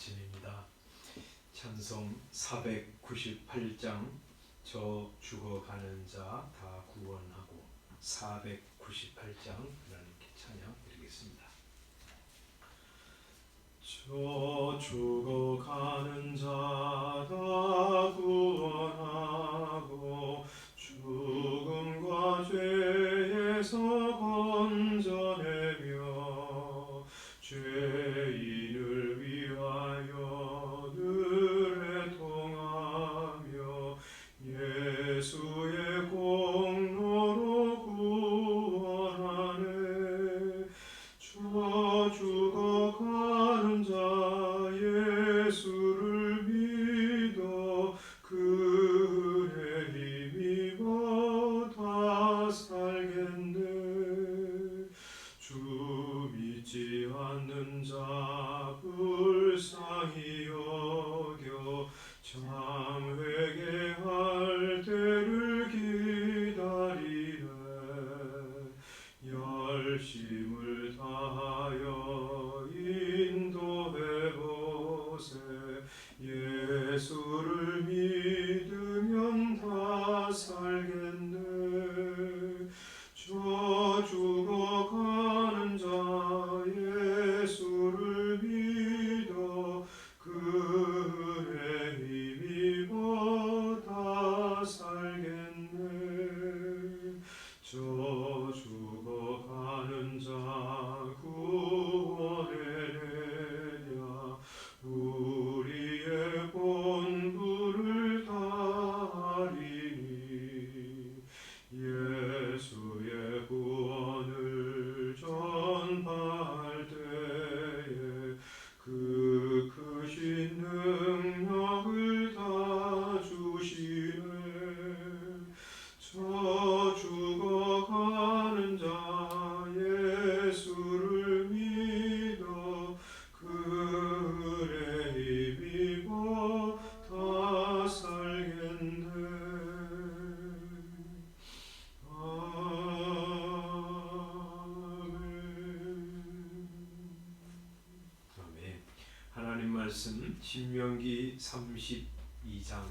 아침입니다. 찬송 498장 저 죽어가는 자 다 구원하고 498장 하나님께 찬양 드리겠습니다. 저 죽어가는 자 다 구원하고 죽음과 죄에서 건져내며 죄인을 위하여 늘 애통하며 예수의 공로로 구원하네. 저 죽어가는 자 예수를 믿어 그의 힘입어 다 살겠네. 주 믿지 않는 자 불쌍히 여겨 참 회개할 때를 기다리네. 열심을 다하여 인도해보세. 예수를 믿으면 다 살겠네. 저 죽어가는 자 예수를 믿어 그의 힘입어 다 살겠네. 저 죽어가는 자 구원해내랴. 우리의 본분을 다하리니 예수의 구원을 전파할 때에 그 크신 능력을 다 주시네. 저 죽어가는 자 예수를 믿어 그의 힘입어 다 살겠네. 아멘. 하나님 말씀 신명기 32장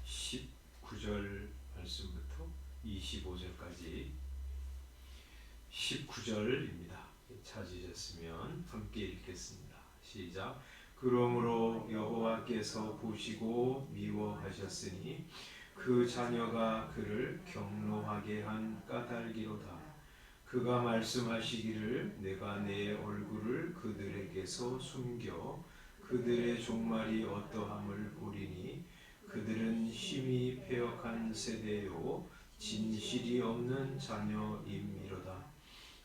19절 말씀부터 25절까지 19절입니다. 찾으셨으면 함께 읽겠습니다. 시작. 그러므로 여호와께서 보시고 미워하셨으니 그 자녀가 그를 경노하게 한 까닭이로다. 그가 말씀하시기를 내가 내 얼굴을 그들에게서 숨겨 그들의 종말이 어떠함을 보리니 그들은 힘이 패역한 세대요 진실이 없는 자녀임이로다.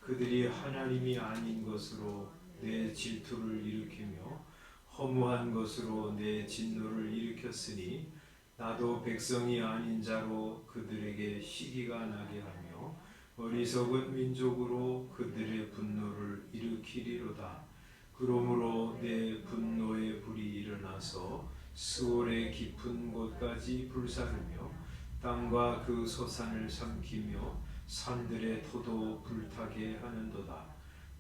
그들이 하나님이 아닌 것으로 내 질투를 일으키며 허무한 것으로 내 진노를 일으켰으니 나도 백성이 아닌 자로 그들에게 시기가 나게 하며 어리석은 민족으로 그들의 분노를 일으키리로다. 그러므로 내 분노의 불이 일어나서 스올의 깊은 곳까지 불사르며 땅과 그 소산을 삼키며 산들의 토도 불타게 하는도다.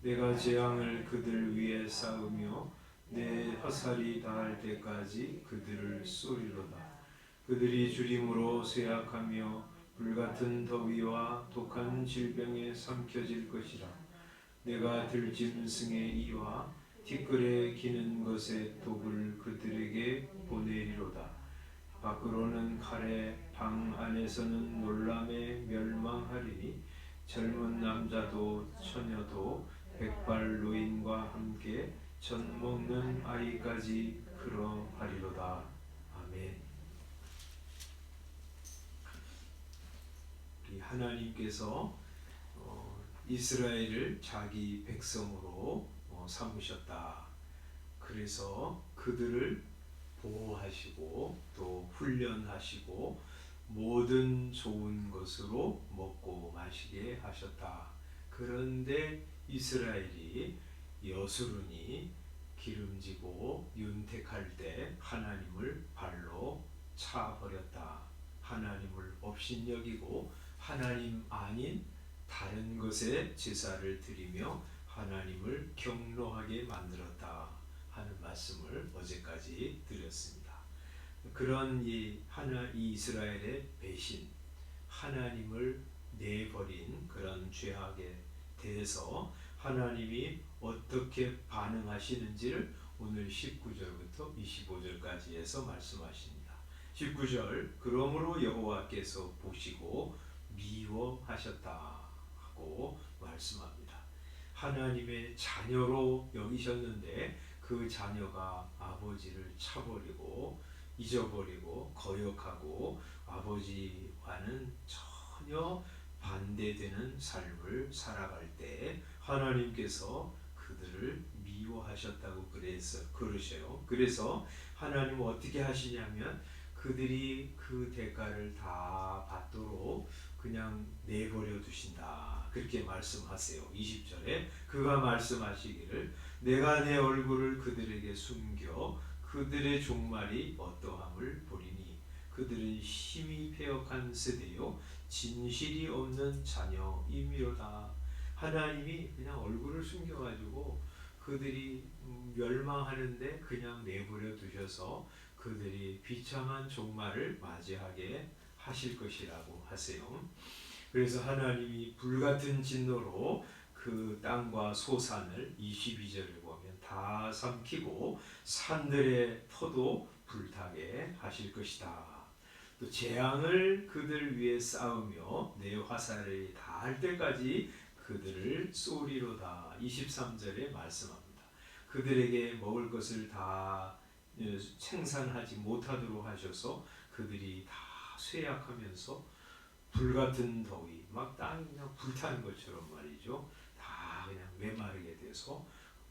내가 재앙을 그들 위에 쌓으며 내 화살이 닿을 때까지 그들을 쏘리로다. 그들이 주림으로 쇠약하며 불같은 더위와 독한 질병에 삼켜질 것이라. 내가 들짐승의 이와 티끌에 기는 것의 독을 그들에게 보내리로다. 밖으로는 칼에 방 안에서는 놀람에 멸망하리니 젊은 남자도 처녀도 백발 노인과 함께 젖 먹는 아이까지 그러하리로다. 아멘. 하나님께서 이스라엘을 자기 백성으로 삼으셨다. 그래서 그들을 보호하시고 또 훈련하시고 모든 좋은 것으로 먹고 마시게 하셨다. 그런데 이스라엘이 여수르니 기름지고 윤택할 때 하나님을 발로 차버렸다. 하나님을 업신여기고 하나님 아닌 다른 것에 제사를 드리며 하나님을 경노하게 만들었다. 하는 말씀을 어제까지 드렸습니다. 그런 이 이스라엘의 배신, 하나님을 내버린 그런 죄악에 대해서 하나님이 어떻게 반응하시는지를 오늘 19절부터 25절까지 해서 말씀하십니다. 19절, 그러므로 여호와께서 보시고 미워하셨다 하고 말씀합니다. 하나님의 자녀로 여기셨는데 그 자녀가 아버지를 차버리고 잊어버리고 거역하고 아버지와는 전혀 반대되는 삶을 살아갈 때 하나님께서 그들을 미워하셨다고 그러셔요. 그래서 하나님은 어떻게 하시냐면 그들이 그 대가를 다 받도록 그냥 내버려 두신다. 그렇게 말씀하세요. 20절에 그가 말씀하시기를 내가 내 얼굴을 그들에게 숨겨 그들의 종말이 어떠함을 보리니 그들은 심히 패역한 세대요 진실이 없는 자녀이미로다. 하나님이 그냥 얼굴을 숨겨가지고 그들이 멸망하는데 그냥 내버려 두셔서 그들이 비참한 종말을 맞이하게 하실 것이라고 하세요. 그래서 하나님이 불같은 진노로 그 땅과 소산을 22절을 보면 다 삼키고 산들의 터도 불타게 하실 것이다. 또 재앙을 그들 위에 쌓으며 내 화살이 닿을 때까지 그들을 쏘리로다. 23절에 말씀합니다. 그들에게 먹을 것을 다 생산하지 못하도록 하셔서 그들이 다 쇠약하면서 불같은 더위, 막 땅이 그냥 불타는 것처럼 말이죠. 다 그냥 메마르게 돼서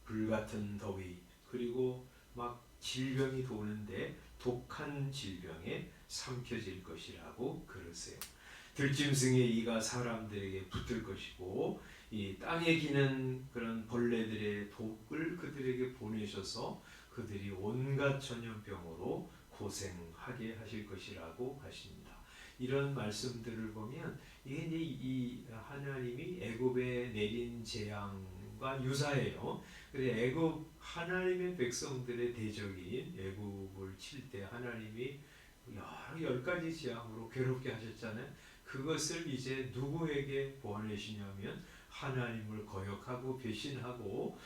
불같은 더위, 그리고 막 질병이 도는데 독한 질병에 삼켜질 것이라고 그러세요. 들짐승의 이가 사람들에게 붙을 것이고 이 땅에 기는 그런 벌레들의 독을 그들에게 보내셔서 그들이 온갖 전염병으로 고생하게 하실 것이라고 하십니다. 이런 말씀들을 보면 이게 이제 이 하나님이 애굽에 내린 재앙과 유사해요. 그래 애굽 하나님의 백성들의 대적인 애굽을 칠 때 하나님이 열 가지 재앙으로 괴롭게 하셨잖아요. 그것을 이제 누구에게 보내시냐면 하나님을 거역하고 배신하고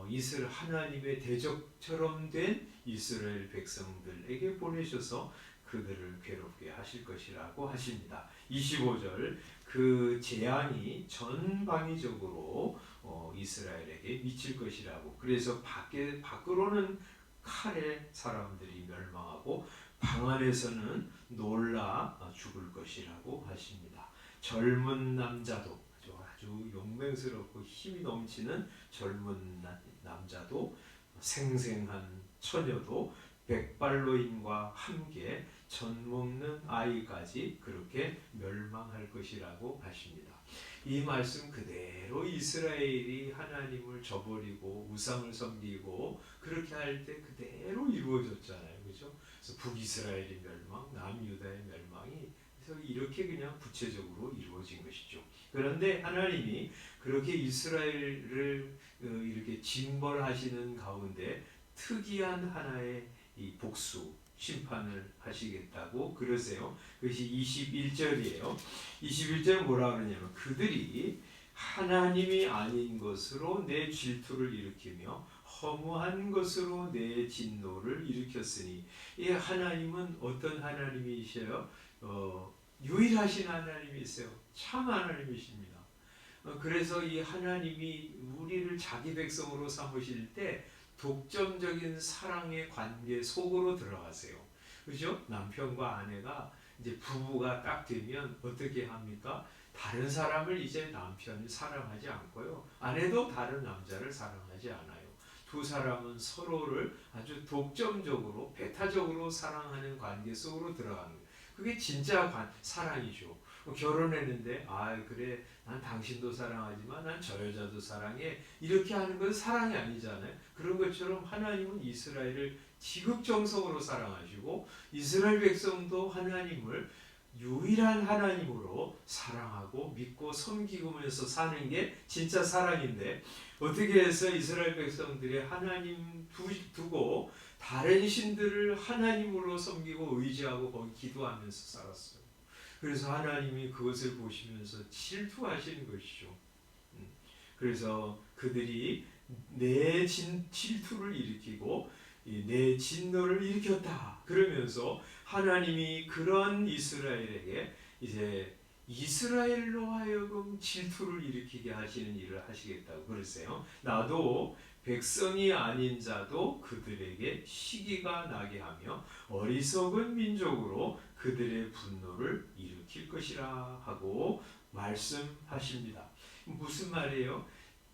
이스라엘 하나님의 대적처럼 된 이스라엘 백성들에게 보내셔서 그들을 괴롭게 하실 것이라고 하십니다. 25절 그 재앙이 전방위적으로 이스라엘에게 미칠 것이라고. 그래서 밖으로는 칼에 사람들이 멸망하고 방 안에서는 놀라 죽을 것이라고 하십니다. 젊은 남자도 아주 용맹스럽고 힘이 넘치는 젊은 남자도 생생한 처녀도 백발노인과 함께 젖먹는 아이까지 그렇게 멸망할 것이라고 하십니다. 이 말씀 그대로 이스라엘이 하나님을 저버리고 우상을 섬기고 그렇게 할 때 그대로 이루어졌잖아요. 그죠? 그래서 북이스라엘의 멸망, 남유다의 멸망이 그래서 이렇게 그냥 구체적으로 이루어진 것이죠. 그런데 하나님이 그렇게 이스라엘을 이렇게 징벌하시는 가운데 특이한 하나의 이 복수, 심판을 하시겠다고 그러세요. 그것이 21절이에요. 21절 뭐라 그러냐면 그들이 하나님이 아닌 것으로 내 질투를 일으키며 허무한 것으로 내 진노를 일으켰으니 이 하나님은 어떤 하나님이셔요? 유일하신 하나님이세요. 참 하나님이십니다. 그래서 이 하나님이 우리를 자기 백성으로 삼으실 때 독점적인 사랑의 관계 속으로 들어가세요. 그죠? 남편과 아내가 이제 부부가 딱 되면 어떻게 합니까? 다른 사람을 이제 남편이 사랑하지 않고요. 아내도 다른 남자를 사랑하지 않아요. 두 사람은 서로를 아주 독점적으로 배타적으로 사랑하는 관계 속으로 들어가는 거예요. 그게 진짜 사랑이죠. 결혼했는데 그래 난 당신도 사랑하지만 난 저 여자도 사랑해 이렇게 하는 건 사랑이 아니잖아요. 그런 것처럼 하나님은 이스라엘을 지극정성으로 사랑하시고 이스라엘 백성도 하나님을 유일한 하나님으로 사랑하고 믿고 섬기면서 사는 게 진짜 사랑인데, 어떻게 해서 이스라엘 백성들이 하나님 두고 다른 신들을 하나님으로 섬기고 의지하고 거기 기도하면서 살았어요. 그래서 하나님이 그것을 보시면서 질투하시는 것이죠. 그래서 그들이 내 질투를 일으키고 내 진노를 일으켰다 그러면서 하나님이 그런 이스라엘에게 이제 이스라엘로 하여금 질투를 일으키게 하시는 일을 하시겠다고 그랬어요. 나도 백성이 아닌 자도 그들에게 시기가 나게 하며 어리석은 민족으로 그들의 분노를 일으킬 것이라 하고 말씀하십니다. 무슨 말이에요?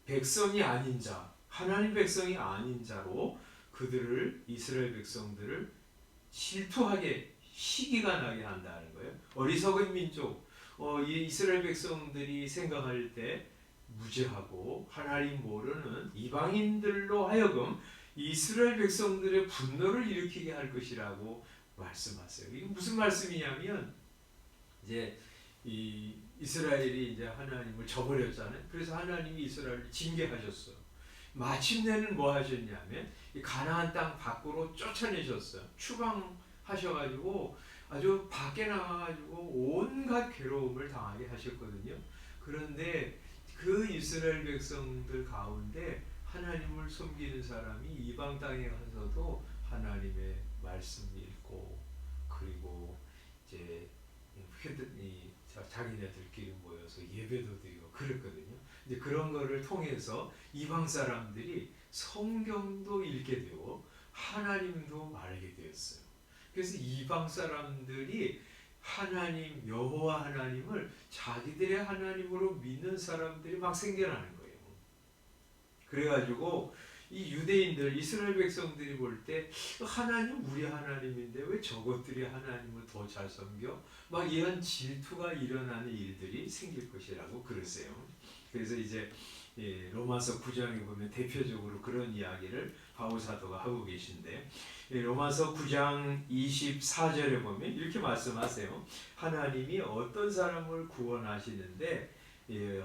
백성이 아닌 자, 하나님 백성이 아닌 자로 그들을, 이스라엘 백성들을 질투하게, 시기가 나게 한다는 거예요. 어리석은 민족, 이 이스라엘 백성들이 생각할 때 무지하고 하나님 모르는 이방인들로 하여금 이스라엘 백성들의 분노를 일으키게 할 것이라고 말씀하세요. 이게 무슨 말씀이냐면, 이제 이 이스라엘이 이제 하나님을 저버렸잖아요. 그래서 하나님이 이스라엘을 징계하셨어요. 마침내는 뭐 하셨냐면 이 가나안 땅 밖으로 쫓아내셨어요. 추방하셔가지고 아주 밖에 나가가지고 온갖 괴로움을 당하게 하셨거든요. 그런데 그 이스라엘 백성들 가운데 하나님을 섬기는 사람이 이방 땅에 가서도 하나님의 말씀 읽고, 그리고 이제 자기네들끼리 모여서 예배도 드리고 그랬거든요. 이제 그런 거를 통해서 이방 사람들이 성경도 읽게 되고 하나님도 알게 되었어요. 그래서 이방 사람들이 하나님, 여호와 하나님을 자기들의 하나님으로 믿는 사람들이 막 생겨나는 거예요. 그래가지고 이 유대인들, 이스라엘 백성들이 볼 때 하나님 우리 하나님인데 왜 저것들이 하나님을 더 잘 섬겨? 막 이런 질투가 일어나는 일들이 생길 것이라고 그러세요. 그래서 이제 로마서 9장에 보면 대표적으로 그런 이야기를 바울 사도가 하고 계신데, 로마서 9장 24절에 보면 이렇게 말씀하세요. 하나님이 어떤 사람을 구원하시는데,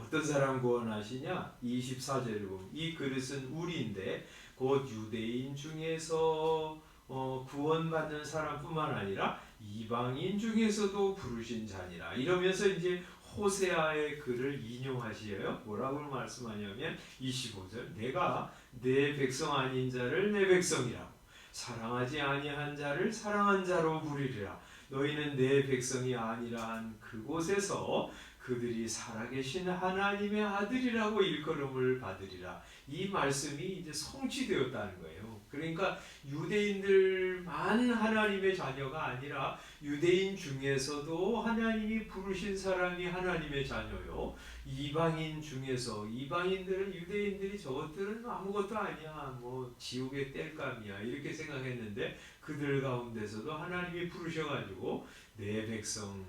어떤 사람 구원하시냐? 24절에 보면 이 그릇은 우리인데 곧 유대인 중에서 구원받는 사람뿐만 아니라 이방인 중에서도 부르신 자니라. 이러면서 이제 호세아의 글을 인용하시어요. 뭐라고 말씀하냐면 25절, 내가 내 백성 아닌 자를 내 백성이라고, 사랑하지 아니한 자를 사랑한 자로 부르리라. 너희는 내 백성이 아니라 한 그곳에서 그들이 살아계신 하나님의 아들이라고 일컬음을 받으리라. 이 말씀이 이제 성취되었다는 거예요. 그러니까 유대인들만 하나님의 자녀가 아니라 유대인 중에서도 하나님이 부르신 사람이 하나님의 자녀요. 이방인 중에서, 이방인들은, 유대인들이 저것들은 아무것도 아니야, 뭐 지옥의 땔감이야 이렇게 생각했는데 그들 가운데서도 하나님이 부르셔가지고 내 백성,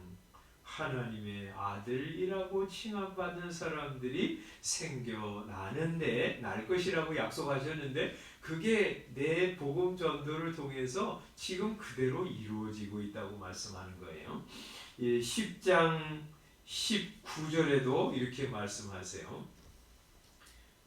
하나님의 아들이라고 칭함받는 사람들이 생겨나는데, 날 것이라고 약속하셨는데 그게 내 복음 전도를 통해서 지금 그대로 이루어지고 있다고 말씀하는 거예요. 10장 19절에도 이렇게 말씀하세요.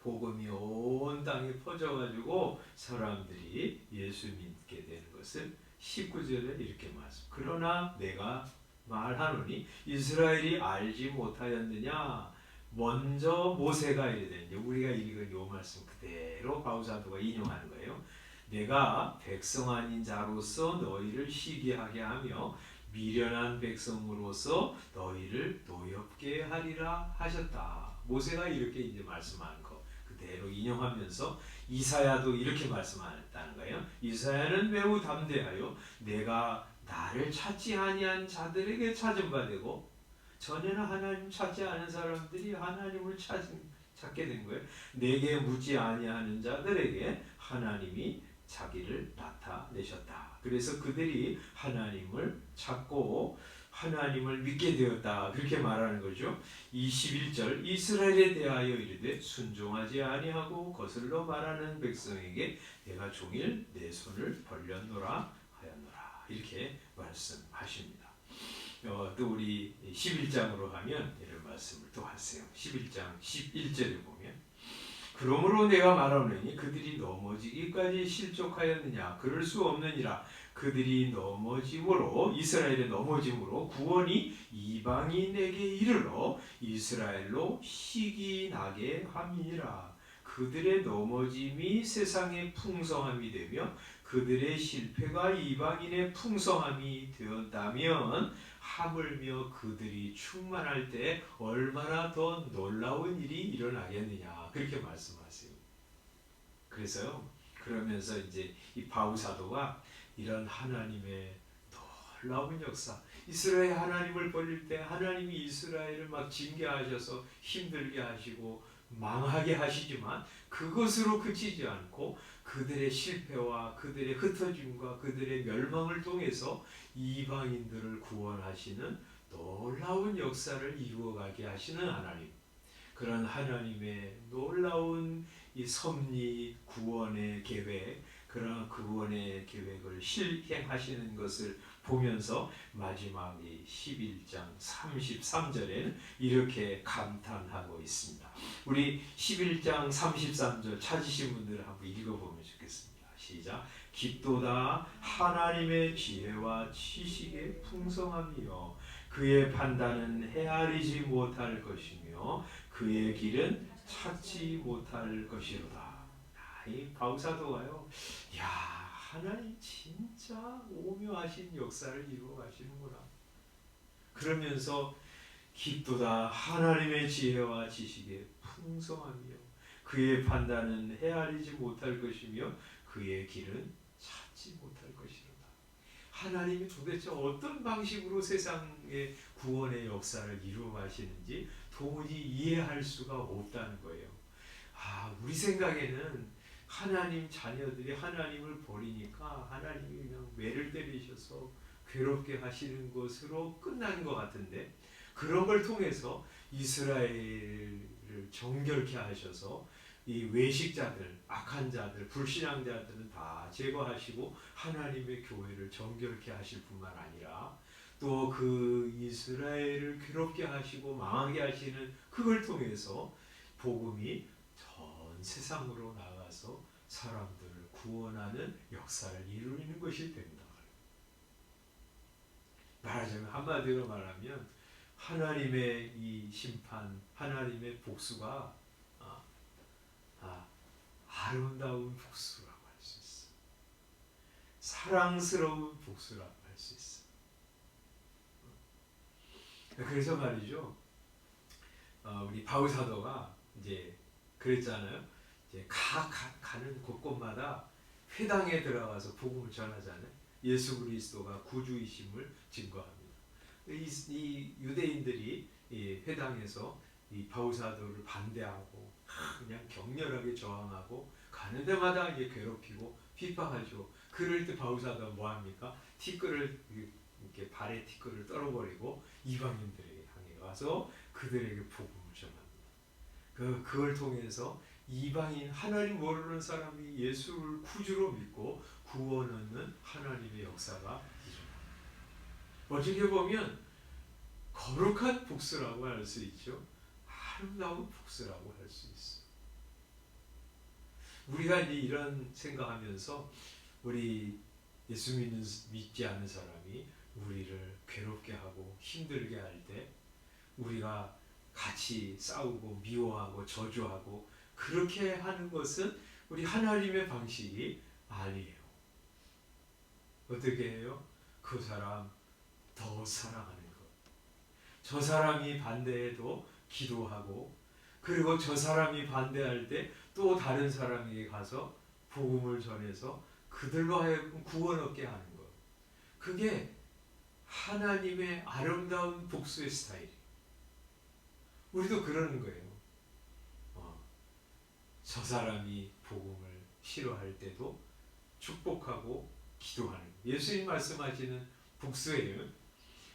복음이 온 땅에 퍼져가지고 사람들이 예수 믿게 되는 것을 19절에 이렇게 말씀. 그러나 내가 말하노니 이스라엘이 알지 못하였느냐? 먼저 모세가 이르되, 우리가 읽은 요 말씀 그대로 바울 사도가 인용하는 거예요. 내가 백성 아닌 자로서 너희를 시기하게 하며 미련한 백성으로서 너희를 노엽게 하리라 하셨다. 모세가 이렇게 이제 말씀하는 거 그대로 인용하면서 이사야도 이렇게 말씀했다는 거예요. 이사야는 매우 담대하여 내가 나를 찾지 아니한 자들에게 찾은 바 되고, 전에는 하나님 찾지 않은 사람들이 하나님을 찾게 된 거예요. 내게 묻지 아니하는 자들에게 하나님이 자기를 나타내셨다. 그래서 그들이 하나님을 찾고 하나님을 믿게 되었다. 그렇게 말하는 거죠. 21절, 이스라엘에 대하여 이르되 순종하지 아니하고 거슬러 말하는 백성에게 내가 종일 내 손을 벌렸노라 하였노라. 이렇게 말씀하십니다. 또 우리 11장으로 가면 이런 말씀을 또 하세요. 11장 11절에 보면 그러므로 내가 말하노니 그들이 넘어지기까지 실족하였느냐 그럴 수 없느니라. 그들이 넘어짐으로 이스라엘의 넘어짐으로 구원이 이방인에게 이르러 이스라엘로 희귀 나게 함이니라. 그들의 넘어짐이 세상의 풍성함이 되며 그들의 실패가 이방인의 풍성함이 되었다면 하물며 그들이 충만할 때 얼마나 더 놀라운 일이 일어나겠느냐 그렇게 말씀하세요. 그래서요 그러면서 이제 이 바울 사도가 이런 하나님의 놀라운 역사, 이스라엘 하나님을 버릴 때 하나님이 이스라엘을 막 징계하셔서 힘들게 하시고 망하게 하시지만 그것으로 그치지 않고 그들의 실패와 그들의 흩어짐과 그들의 멸망을 통해서 이방인들을 구원하시는 놀라운 역사를 이루어가게 하시는 하나님, 그런 하나님의 놀라운 이 섭리 구원의 계획, 그런 구원의 계획을 실행하시는 것을 보면서 마지막 이 11장 33절에는 이렇게 감탄하고 있습니다. 우리 11장 33절 찾으신 분들 한번 읽어보면 좋겠습니다. 시작. 깊도다 하나님의 지혜와 지식의 풍성함이요 그의 판단은 헤아리지 못할 것이며 그의 길은 찾지 못할 것이로다. 이 바울 사도가요, 야 하나님 진짜 오묘하신 역사를 이루어 가시는구나. 그러면서 깊도다 하나님의 지혜와 지식의 풍성함이요 그의 판단은 헤아리지 못할 것이며 그의 길은 찾지 못할 것이로다. 하나님이 도대체 어떤 방식으로 세상의 구원의 역사를 이루어 가시는지 도무지 이해할 수가 없다는 거예요. 우리 생각에는 하나님 자녀들이 하나님을 버리니까 하나님이 그냥 매를 때리셔서 괴롭게 하시는 것으로 끝난 것 같은데, 그런 걸 통해서 이스라엘을 정결케 하셔서 이 외식자들, 악한 자들, 불신앙자들은 다 제거하시고 하나님의 교회를 정결케 하실 뿐만 아니라 또 그 이스라엘을 괴롭게 하시고 망하게 하시는 그걸 통해서 복음이 전 세상으로 나가서 사람들을 구원하는 역사를 이루는 것이 된다. 말하자면 한마디로 말하면 하나님의 이 심판, 하나님의 복수가 아름다운 복수라고 할 수 있어. 사랑스러운 복수라고 할 수 있어. 그래서 말이죠. 우리 바울 사도가 이제 그랬잖아요. 이제 가는 곳곳마다 회당에 들어가서 복음을 전하잖아요. 예수 그리스도가 구주이심을 증거합니다. 이 유대인들이 이 회당에서 이 바울 사도를 반대하고 그냥 격렬하게 저항하고 가는 데마다 이게 괴롭히고 핍박하죠. 그럴 때 바울 사도가 뭐 합니까? 티끌을 이렇게 발에 티끌을 떨어버리고 이방인들에게 향해 가서 그들에게 복음을 전합니다. 그걸 통해서 이방인 하나님 모르는 사람이 예수를 구주로 믿고 구원 얻는 하나님의 역사가 일어납니다. 어떻게 보면 거룩한 복수라고 할 수 있죠. 아름다운 복수라고 할 수 있어. 우리가 이제 이런 생각하면서 우리 예수 믿지 않는 사람이 우리를 괴롭게 하고 힘들게 할 때 우리가 같이 싸우고 미워하고 저주하고 그렇게 하는 것은 우리 하나님의 방식이 아니에요. 어떻게 해요? 그 사람 더 사랑하는 것. 저 사람이 반대해도 기도하고, 그리고 저 사람이 반대할 때 또 다른 사람에게 가서 복음을 전해서 그들로 하여금 구원 얻게 하는 것. 그게 하나님의 아름다운 복수의 스타일이에요. 우리도 그러는 거예요. 저 사람이 복음을 싫어할 때도 축복하고 기도하는 거예요. 예수님 말씀하시는 복수예요.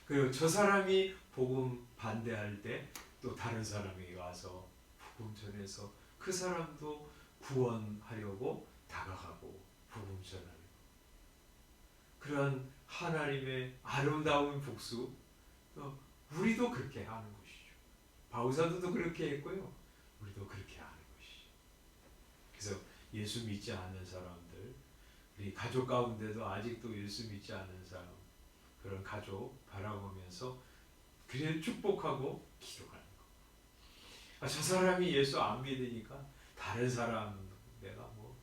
그리고 저 사람이 복음 반대할 때 또 다른 사람에게 와서 복음 전해서 그 사람도 구원하려고 다가가고 복음 전하는 것. 그런 하나님의 아름다운 복수, 우리도 그렇게 하는 것이죠. 바울사도도 그렇게 했고요. 우리도 그렇게 하는 것이죠. 그래서 예수 믿지 않는 사람들, 우리 가족 가운데도 아직도 예수 믿지 않는 사람, 그런 가족 바라보면서 그래 축복하고 기도하는 거. 저 사람이 예수 안 믿으니까 다른 사람 내가 뭐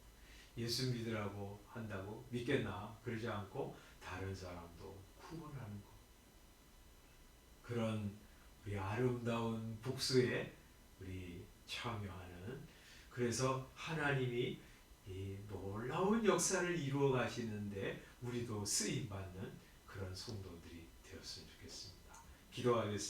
예수 믿으라고 한다고 믿겠나? 그러지 않고 다른 사람도 구원하는 거. 그런 우리 아름다운 복수에 우리 참여하는, 그래서 하나님이 이 놀라운 역사를 이루어 가시는데 우리도 쓰임 받는 그런 성도들이 되었으면 좋겠습니다. 기도하겠습니다.